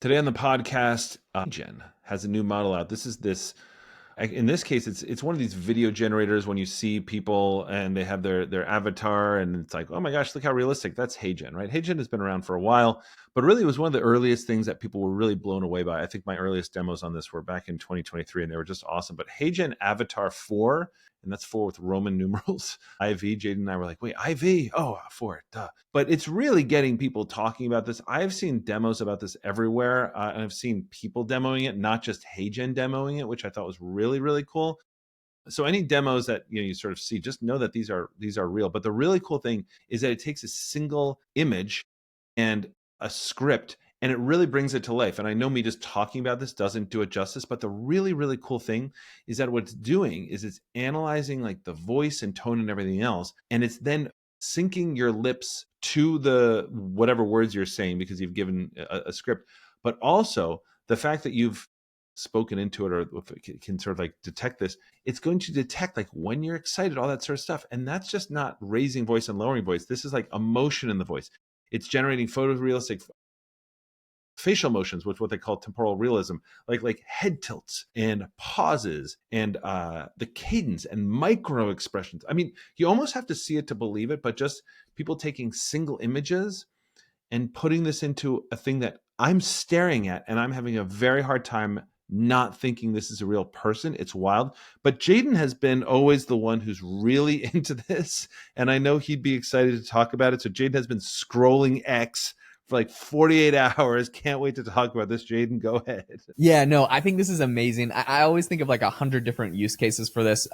Today on the podcast, Gen has a new model out. In this case, it's one of these video generators when you see people and they have their avatar and it's like, oh my gosh, look how realistic. That's HeyGen, right? HeyGen has been around for a while, but really it was one of the earliest things that people were really blown away by. I think my earliest demos on this were back in 2023 and they were just awesome. But HeyGen Avatar 4, and that's 4 with Roman numerals, IV, Jaden and I were like, wait, IV? Oh, 4, duh. But it's really getting people talking about this. I've seen demos about this everywhere, and I've seen people demoing it, not just HeyGen demoing it, which I thought was really, really cool. So any demos that you sort of see, just know that these are real. But the really cool thing is that it takes a single image and a script and it really brings it to life. And I know me just talking about this doesn't do it justice, but the really, really cool thing is that what it's doing is it's analyzing like the voice and tone and everything else, and it's then syncing your lips to the whatever words you're saying because you've given a script, but also the fact that you've spoken into it or can sort of like detect this, it's going to detect like when you're excited, all that sort of stuff. And that's just not raising voice and lowering voice. This is like emotion in the voice. It's generating photorealistic facial motions with what they call temporal realism, like head tilts and pauses and the cadence and micro expressions. I mean, you almost have to see it to believe it, but just people taking single images and putting this into a thing that I'm staring at and I'm having a very hard time not thinking this is a real person. It's wild. But Jaden has been always the one who's really into this. And I know he'd be excited to talk about it. So Jaden has been scrolling X for like 48 hours. Can't wait to talk about this. Jaden, go ahead. Yeah, no, I think this is amazing. I always think of like 100 different use cases for this,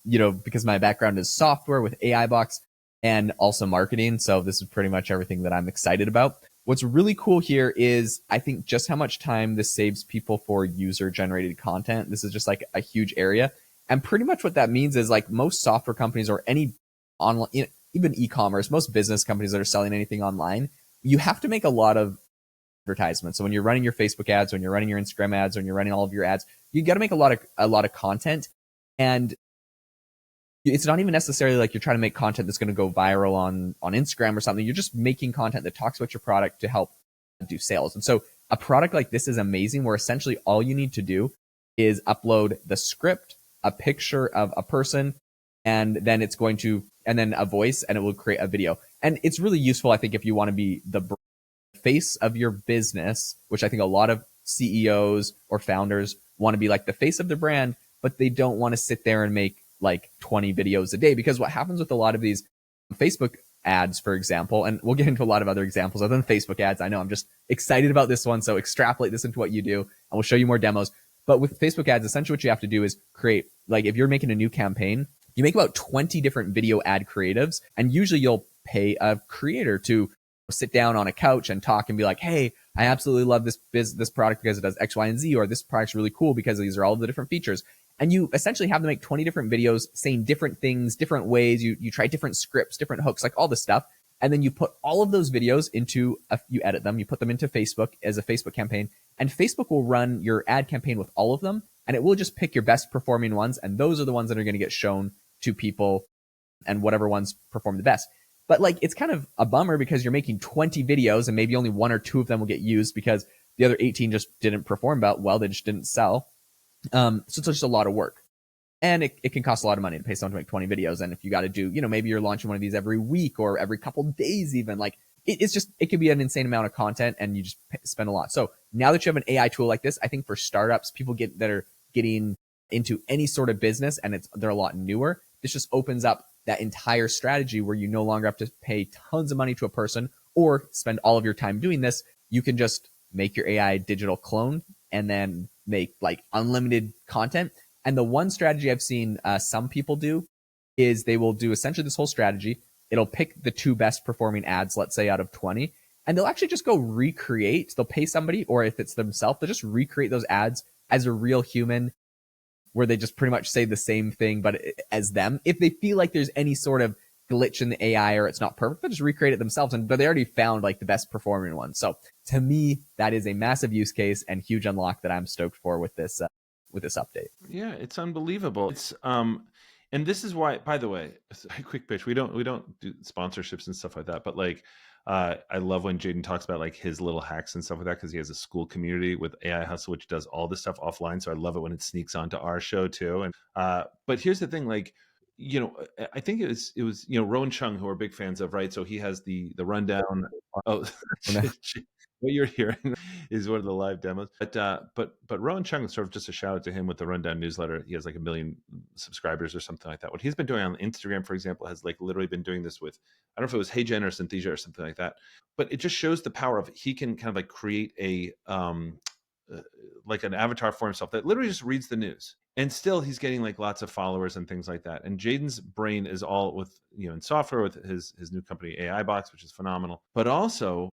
because my background is software with AI box and also marketing. So this is pretty much everything that I'm excited about. What's really cool here is I think just how much time this saves people for user generated content. This is just like a huge area. And pretty much what that means is like most software companies or any online, even e-commerce, most business companies that are selling anything online, you have to make a lot of advertisements. So when you're running your Facebook ads, when you're running your Instagram ads, when you're running all of your ads, you got to make a lot of content. And it's not even necessarily like you're trying to make content that's going to go viral on Instagram or something. You're just making content that talks about your product to help do sales. And so a product like this is amazing, where essentially all you need to do is upload the script, a picture of a person, and then a voice, and it will create a video. And it's really useful, I think, if you want to be the face of your business, which I think a lot of CEOs or founders want to be like the face of their brand, but they don't want to sit there and make like 20 videos a day. Because what happens with a lot of these Facebook ads, for example, and we'll get into a lot of other examples other than Facebook ads. I know I'm just excited about this one, so extrapolate this into what you do, and we'll show you more demos. But with Facebook ads, essentially what you have to do is create, like if you're making a new campaign, you make about 20 different video ad creatives, and usually you'll pay a creator to sit down on a couch and talk and be like, hey, I absolutely love this product because it does X, Y, and Z, or this product's really cool because these are all the different features. And you essentially have to make 20 different videos saying different things, different ways. You try different scripts, different hooks, like all this stuff. And then you put all of those videos you edit them, you put them into Facebook as a Facebook campaign, and Facebook will run your ad campaign with all of them. And it will just pick your best performing ones. And those are the ones that are going to get shown to people, and whatever ones perform the best. But like, it's kind of a bummer because you're making 20 videos and maybe only 1 or 2 of them will get used because the other 18 just didn't perform well. They just didn't sell. So it's just a lot of work. And it can cost a lot of money to pay someone to make 20 videos. And if you got to do, maybe you're launching one of these every week or every couple of days, even, like it can be an insane amount of content and you just spend a lot. So now that you have an AI tool like this, I think for startups, people that are getting into any sort of business and they're a lot newer, this just opens up that entire strategy where you no longer have to pay tons of money to a person or spend all of your time doing this. You can just make your AI digital clone and then make like unlimited content. And the one strategy I've seen some people do is they will do essentially this whole strategy. It'll pick the 2 best performing ads, let's say out of 20, and they'll actually just go recreate. They'll pay somebody, or if it's themselves, they'll just recreate those ads as a real human, where they just pretty much say the same thing, but as them. If they feel like there's any sort of glitch in the AI or it's not perfect, they'll just recreate it themselves. But they already found like the best performing one. So to me, that is a massive use case and huge unlock that I'm stoked for with this update. Yeah, it's unbelievable. And this is why, by the way, a quick pitch. We don't do sponsorships and stuff like that, but like I love when Jaden talks about like his little hacks and stuff like that because he has a school community with AI Hustle, which does all this stuff offline. So I love it when it sneaks onto our show too. And but here's the thing, like, I think it was Rowan Chung, who we're big fans of, right? So he has the rundown. Oh, what you're hearing is one of the live demos. But Rowan Chung, sort of just a shout out to him with the rundown newsletter. He has like 1 million subscribers or something like that. What he's been doing on Instagram, for example, has like literally been doing this with, I don't know if it was HeyGen or Synthesia or something like that. But it just shows the power of, he can kind of like create a uh, like an avatar for himself that literally just reads the news, and still he's getting like lots of followers and things like that. And Jaden's brain is all with, in software with his new company AI Box, which is phenomenal, but also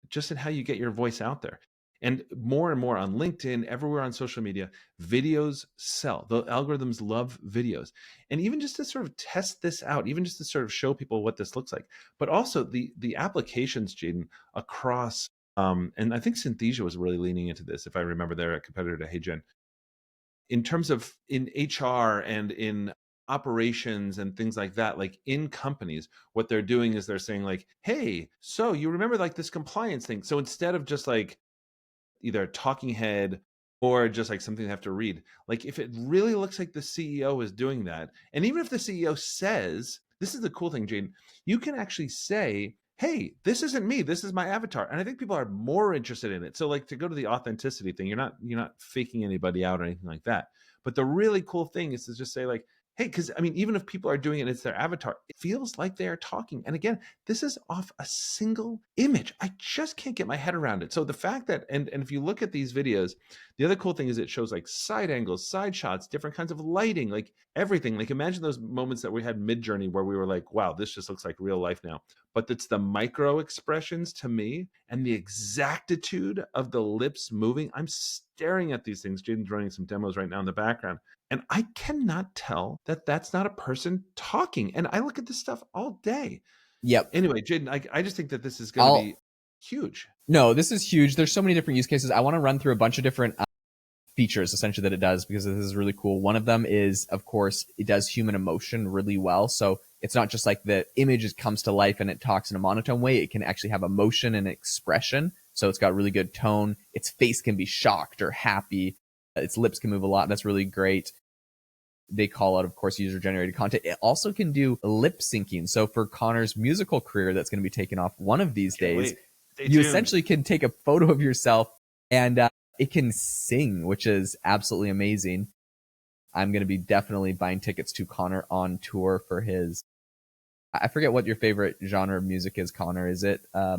just in how you get your voice out there. And more on LinkedIn, everywhere on social media, videos sell. The algorithms love videos. And even just to sort of test this out, even just to sort of show people what this looks like, but also the applications, Jaden, across, and I think Synthesia was really leaning into this, if I remember, they're a competitor to HeyGen, in terms of in HR and in operations and things like that, like in companies, what they're doing is they're saying like, hey, so you remember like this compliance thing. So instead of just like either a talking head or just like something they have to read, like if it really looks like the CEO is doing that, and even if the CEO says, this is the cool thing, Jane, you can actually say, hey, this isn't me, this is my avatar. And I think people are more interested in it. So like, to go to the authenticity thing, you're not faking anybody out or anything like that. But the really cool thing is to just say like, hey, because I mean, even if people are doing it, it's their avatar, it feels like they are talking. And again, this is off a single image. I just can't get my head around it. So the fact that, and if you look at these videos, the other cool thing is it shows like side angles, side shots, different kinds of lighting, like everything. Like imagine those moments that we had mid-journey where we were like, wow, this just looks like real life now. But it's the micro expressions to me and the exactitude of the lips moving. I'm staring at these things. Jaden's running some demos right now in the background, and I cannot tell that that's not a person talking. And I look at this stuff all day. Yep. Anyway, Jaden, I just think that this is going to I'll be huge. No, this is huge. There's so many different use cases. I want to run through a bunch of different features essentially that it does, because this is really cool. One of them is, of course, it does human emotion really well. So it's not just like the image comes to life and it talks in a monotone way. It can actually have emotion and expression. So it's got really good tone. Its face can be shocked or happy. Its lips can move a lot. That's really great. They call out, of course, user-generated content. It also can do lip syncing. So for Connor's musical career that's going to be taken off one of these days, you essentially can take a photo of yourself and it can sing, which is absolutely amazing. I'm going to be definitely buying tickets to Connor on tour for his, I forget what your favorite genre of music is, Connor. Is it, are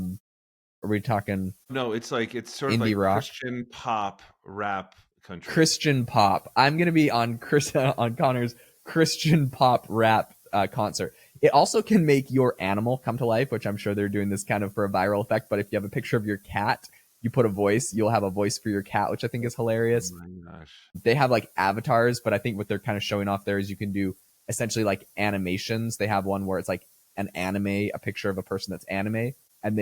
we talking? No, it's like, it's sort of indie like rock, Christian pop, rap, country. Christian pop. I'm going to be on on Connor's Christian pop rap concert. It also can make your animal come to life, which I'm sure they're doing this kind of for a viral effect. But if you have a picture of your cat, you put a voice, you'll have a voice for your cat, which I think is hilarious. Oh my gosh. They have like avatars, but I think what they're kind of showing off there is you can do essentially like animations. They have one where it's like an anime, a picture of a person that's anime. And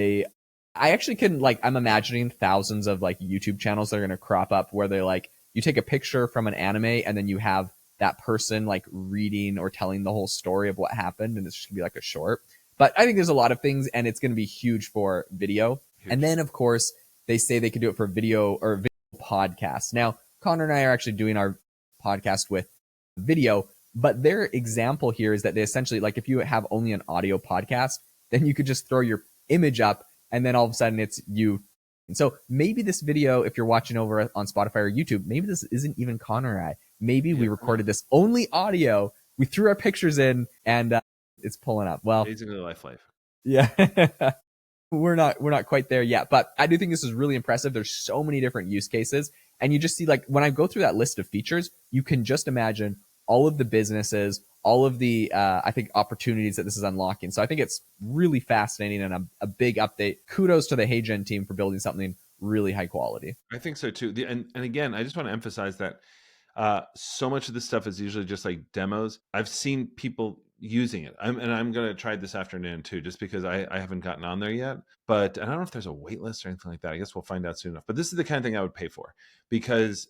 I actually can, like, I'm imagining thousands of like YouTube channels that are going to crop up where they're like, you take a picture from an anime and then you have that person like reading or telling the whole story of what happened. And it's just gonna be like a short, but I think there's a lot of things and it's going to be huge for video. Huge. And then of course they say they could do it for video or video podcasts. Now, Connor and I are actually doing our podcast with video, but their example here is that they essentially, like, if you have only an audio podcast, then you could just throw your image up and then all of a sudden it's you. And so maybe this video, if you're watching over on Spotify or YouTube, maybe this isn't even Connor and I. Maybe we recorded this only audio. We threw our pictures in and it's pulling up. Well, basically life. Yeah. We're not quite there yet, but I do think this is really impressive. There's so many different use cases, and you just see, like, when I go through that list of features, you can just imagine all of the businesses, all of the I think opportunities that this is unlocking. So I think it's really fascinating and a big update. Kudos to the HeyGen team for building something really high quality. I think so too. And again, I just want to emphasize that so much of this stuff is usually just like demos. I've seen people using it. I'm going to try this afternoon too, just because I haven't gotten on there yet. But I don't know if there's a wait list or anything like that. I guess we'll find out soon enough. But this is the kind of thing I would pay for, because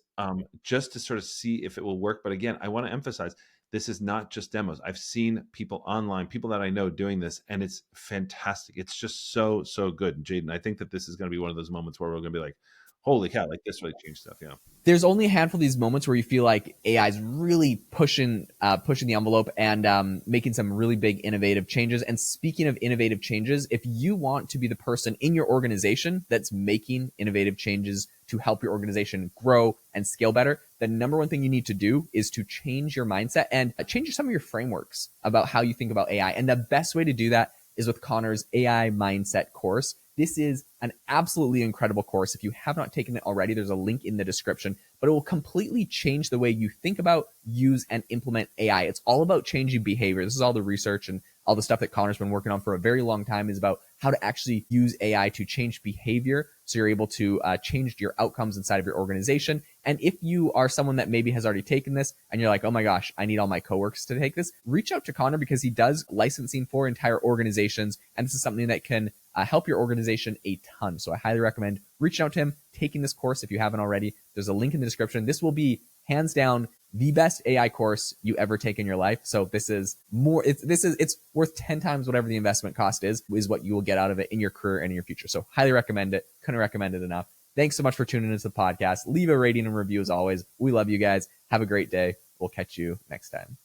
just to sort of see if it will work. But again, I want to emphasize, this is not just demos. I've seen people online, people that I know doing this, and it's fantastic. It's just so, so good. Jaden, I think that this is going to be one of those moments where we're going to be like, holy cow, like this really changed stuff. Yeah. There's only a handful of these moments where you feel like AI is really pushing the envelope and making some really big innovative changes. And speaking of innovative changes, if you want to be the person in your organization that's making innovative changes to help your organization grow and scale better, the number one thing you need to do is to change your mindset and change some of your frameworks about how you think about AI. And the best way to do that is with Connor's AI Mindset course. This is an absolutely incredible course. If you have not taken it already, there's a link in the description, but it will completely change the way you think about, use, and implement AI. It's all about changing behavior. This is all the research and all the stuff that Connor's been working on for a very long time, is about how to actually use AI to change behavior so you're able to change your outcomes inside of your organization. And if you are someone that maybe has already taken this and you're like, oh my gosh, I need all my coworkers to take this, reach out to Connor, because he does licensing for entire organizations. And this is something that can help your organization a ton. So I highly recommend reaching out to him, taking this course if you haven't already. There's a link in the description. This will be hands down the best AI course you ever take in your life. So this is more, it's worth 10 times whatever the investment cost is what you will get out of it in your career and in your future. So highly recommend it. Couldn't recommend it enough. Thanks so much for tuning into the podcast. Leave a rating and review as always. We love you guys. Have a great day. We'll catch you next time.